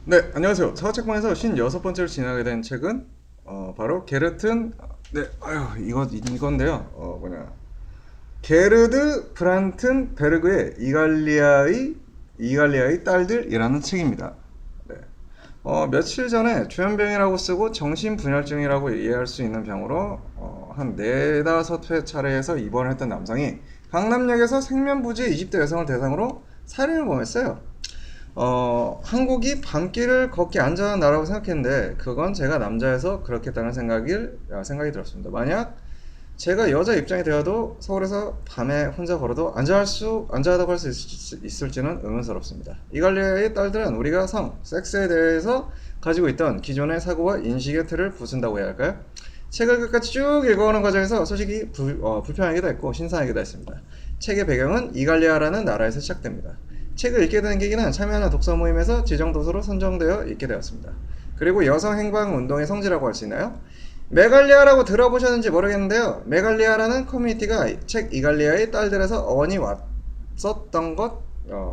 네, 안녕하세요. 사과책방에서 56번째로 진행하게 된 책은 바로 게르튼 이건데요. 게르드 브란튼 베르그의 이갈리아의 딸들이라는 책입니다. 네. 며칠 전에 조현병이라고 쓰고 정신분열증이라고 이해할 수 있는 병으로 한 네다섯 회 차례에서 입원을 했던 남성이 강남역에서 생면부지의 20대 여성을 대상으로 살인을 범했어요. 한국이 밤길을 걷기 안전한 나라고 생각했는데 그건 제가 남자여서 그렇겠다는 생각이 들었습니다. 만약 제가 여자 입장이 되어도 서울에서 밤에 혼자 걸어도 안전하다고 할 수 있을지는 의문스럽습니다. 이갈리아의 딸들은 우리가 섹스에 대해서 가지고 있던 기존의 사고와 인식의 틀을 부순다고 해야 할까요? 책을 끝까지 쭉 읽어오는 과정에서 솔직히 불편하기도 했고 신선하기도 했습니다. 책의 배경은 이갈리아라는 나라에서 시작됩니다. 책을 읽게 된 계기는 참여하는 독서 모임에서 지정 도서로 선정되어 읽게 되었습니다. 그리고 여성 행방 운동의 성지라고 할 수 있나요? 메갈리아라고 들어보셨는지 모르겠는데요. 메갈리아라는 커뮤니티가 책 이갈리아의 딸들에서 어원이 왔었던 것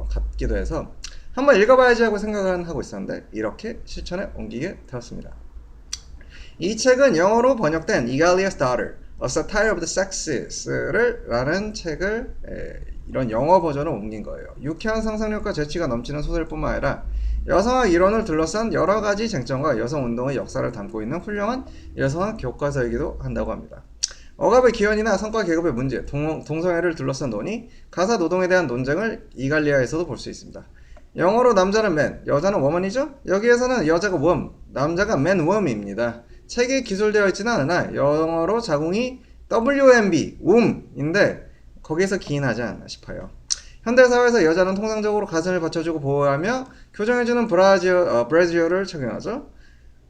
같기도 해서 한번 읽어봐야지 하고 생각을 하고 있었는데 이렇게 실천에 옮기게 되었습니다. 이 책은 영어로 번역된 Egalia's Daughter, A Satire of the Sexes 라는 책을 이런 영어 버전을 옮긴 거예요. 유쾌한 상상력과 재치가 넘치는 소설뿐만 아니라 여성학 이론을 둘러싼 여러 가지 쟁점과 여성 운동의 역사를 담고 있는 훌륭한 여성학 교과서이기도 한다고 합니다. 억압의 기원이나 성과 계급의 문제, 동성애를 둘러싼 논의, 가사 노동에 대한 논쟁을 이갈리아에서도 볼 수 있습니다. 영어로 남자는 man, 여자는 woman이죠? 여기에서는 여자가 wom, 남자가 man wom입니다. 책에 기술되어 있지는 않으나 영어로 자궁이 WMB, wom인데 거기에서 기인하지 않나 싶어요. 현대사회에서 여자는 통상적으로 가슴을 받쳐주고 보호하며 교정해주는 브라지어를 착용하죠.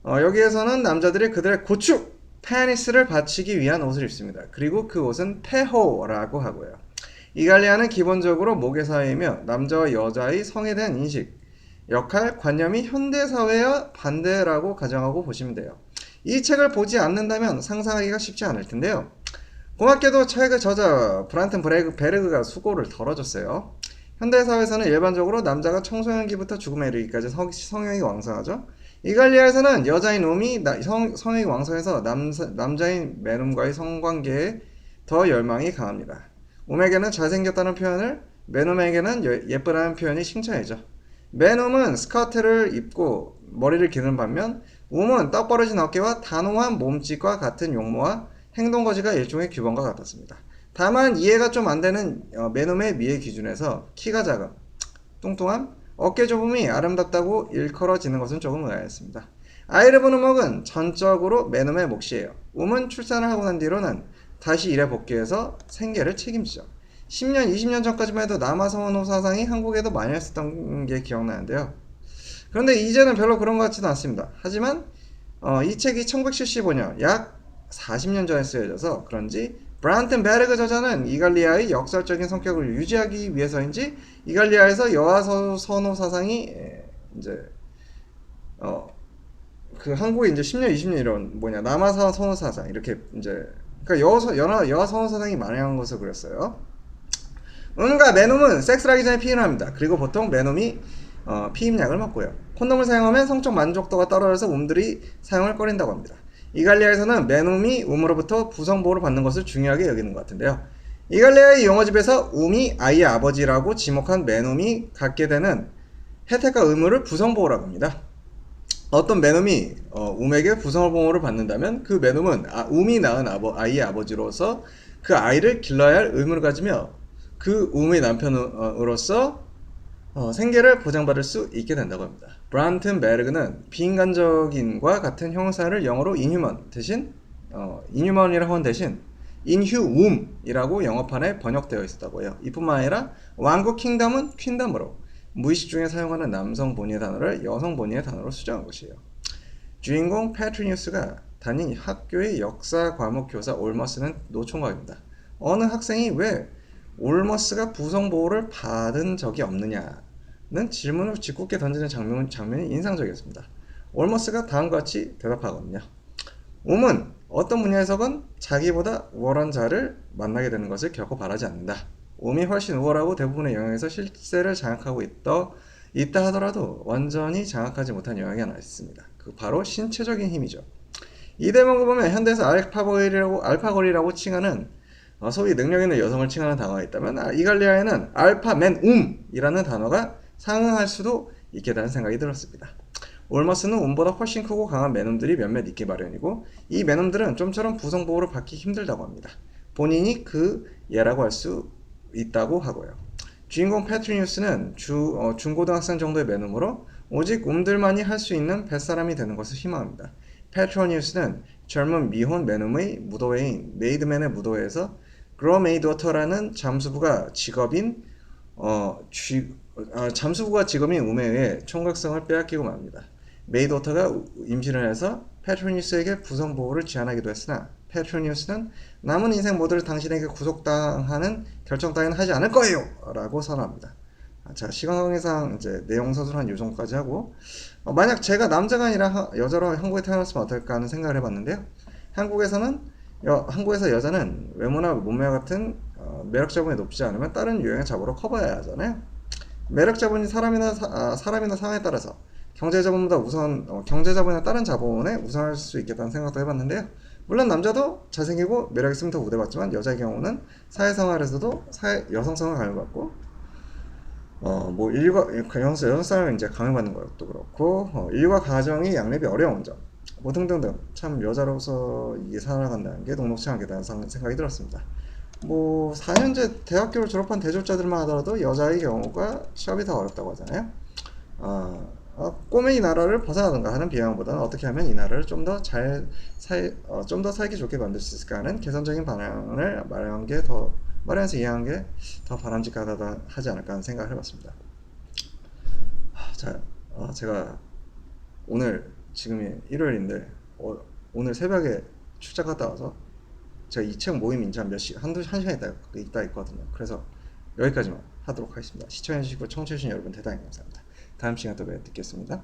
여기에서는 남자들이 그들의 고축, 페니스를 받치기 위한 옷을 입습니다. 그리고 그 옷은 페호라고 하고요. 이갈리아는 기본적으로 모계사회이며 남자와 여자의 성에 대한 인식, 역할, 관념이 현대사회와 반대라고 가정하고 보시면 돼요. 이 책을 보지 않는다면 상상하기가 쉽지 않을 텐데요. 고맙게도 책의 저자 브란튼 베르그가 수고를 덜어줬어요. 현대사회에서는 일반적으로 남자가 청소년기부터 죽음에 이르기까지 성욕이 왕성하죠. 이갈리아에서는 여자인 움이 성욕이 왕성해서 남자인 메눔과의 성관계에 더 열망이 강합니다. 움에게는 잘생겼다는 표현을, 메눔에게는 예쁘다는 표현이 칭찬이죠. 메눔은 스커트를 입고 머리를 기르는 반면 움은 떡 벌어진 어깨와 단호한 몸짓과 같은 용모와 행동거지가 일종의 규범과 같았습니다. 다만 이해가 좀 안되는 메눔의 미의 기준에서 키가 작음, 뚱뚱함, 어깨 좁음이 아름답다고 일컬어지는 것은 조금 의아했습니다. 아이를 보는 목은 전적으로 메눔의 몫이에요. 움은 출산을 하고 난 뒤로는 다시 일에 복귀해서 생계를 책임지죠. 10년, 20년 전까지만 해도 남아성원호 사상이 한국에도 많이 했었던 게 기억나는데요. 그런데 이제는 별로 그런 것 같지는 않습니다. 하지만 이 책이 1975년 약 40년 전에 쓰여져서 그런지 브란튼 베르그 저자는 이갈리아의 역설적인 성격을 유지하기 위해서인지 이갈리아에서 여아 선호 사상이 이제 그 한국에 이제 10년, 20년 이런 남아 선호 사상 이렇게 이제 그러니까 여아 선호 사상이 만연한 것을 그렸어요. 응가 메놈은 섹스를 하기 전에 피임을 합니다. 그리고 보통 메놈이 피임약을 먹고요. 콘돔을 사용하면 성적 만족도가 떨어져서 움들이 사용을 꺼린다고 합니다. 이갈리아에서는 메놈이 움으로부터 부성보호를 받는 것을 중요하게 여기는 것 같은데요. 이갈리아의 용어집에서 움이 아이의 아버지라고 지목한 메놈이 갖게 되는 혜택과 의무를 부성보호라고 합니다. 어떤 메놈이 움에게 부성보호를 받는다면 그 메놈은 움이 낳은 아이의 아버지로서 그 아이를 길러야 할 의무를 가지며 그 움의 남편으로서 생계를 보장받을 수 있게 된다고 합니다. 브란튼 베르그는 비인간적인과 같은 형사를 영어로 inhuman 대신 inhuman이라고 한 대신 inhum이라고 영어판에 번역되어 있었다고 해요. 이뿐만 아니라 왕국 킹덤은 퀸덤으로 무의식 중에 사용하는 남성 본위의 단어를 여성 본위의 단어로 수정한 것이에요. 주인공 패트리뉴스가 다닌 학교의 역사 과목 교사 올머스는 노총각입니다. 어느 학생이 왜 올머스가 부성보호를 받은 적이 없느냐는 질문을 짓궂게 던지는 장면이 인상적이었습니다. 올머스가 다음과 같이 대답하거든요. 움은 어떤 분야에서건 자기보다 우월한 자를 만나게 되는 것을 결코 바라지 않는다. 움이 훨씬 우월하고 대부분의 영역에서 실세를 장악하고 있다 하더라도 완전히 장악하지 못한 영역이 하나 있습니다. 그 바로 신체적인 힘이죠. 이 대목을 보면 현대에서 알파걸이라고 칭하는 소위 능력 있는 여성을 칭하는 단어가 있다면 이갈리아에는 알파맨움이라는 단어가 상응할 수도 있겠다는 생각이 들었습니다. 올머스는 움보다 훨씬 크고 강한 맨움들이 몇몇 있기 마련이고 이 맨움들은 좀처럼 부성보호를 받기 힘들다고 합니다. 본인이 그 예라고 할 수 있다고 하고요. 주인공 페트리뉴스는 중고등학생 정도의 맨움으로 오직 움들만이 할 수 있는 뱃사람이 되는 것을 희망합니다. 페트로니우스는 젊은 미혼 맨움의 무도회인 메이드맨의 무도회에서 그로메이드워터라는 잠수부가 직업인 우매에 의해 총각성을 빼앗기고 맙니다. 메이드워터가 임신을 해서 페트로니우스에게 부성보호를 제안하기도 했으나 페트로니우스는 남은 인생 모두를 당신에게 구속당하는 결정 따위는 하지 않을 거예요! 라고 선언합니다. 자, 시간 관계상 이제 내용 서술 한 요 정도까지 하고 만약 제가 남자가 아니라 여자로 한국에 태어났으면 어떨까 하는 생각을 해봤는데요. 한국에서 여자는 외모나 몸매 같은 매력 자본이 높지 않으면 다른 유형의 자본으로 커버해야 하잖아요. 매력 자본이 사람이나 상황에 따라서 경제 자본보다 경제 자본이나 다른 자본에 우선할 수 있겠다는 생각도 해봤는데요. 물론 남자도 잘생기고 매력 있으면 더 우대받지만 여자의 경우는 사회생활에서도 여성성을 강요받고 여성성을 이제 강요받는 것도 그렇고 일과 가정이 양립이 어려운 점 뭐 등등등 참 여자로서 이게 살아간다는 게 녹록지 않겠다는 생각이 들었습니다. 뭐 4년제 대학교를 졸업한 대졸자들만 하더라도 여자의 경우가 취업이 더 어렵다고 하잖아요. 꿈의 이 나라를 벗어나든가 하는 비용보다는 어떻게 하면 이 나라를 좀 더 살기 좋게 만들 수 있을까 하는 개선적인 방향을 마련해서 이해한 게 더 바람직하다 하지 않을까 하는 생각을 해봤습니다. 자, 제가 지금이 일요일인데 오늘 새벽에 출장 갔다 와서 제가 이 책 모임 인지 한 시간 있다 있거든요. 그래서 여기까지만 하도록 하겠습니다. 시청해주시고 청취해주신 여러분 대단히 감사합니다. 다음 시간에 또 뵙겠습니다.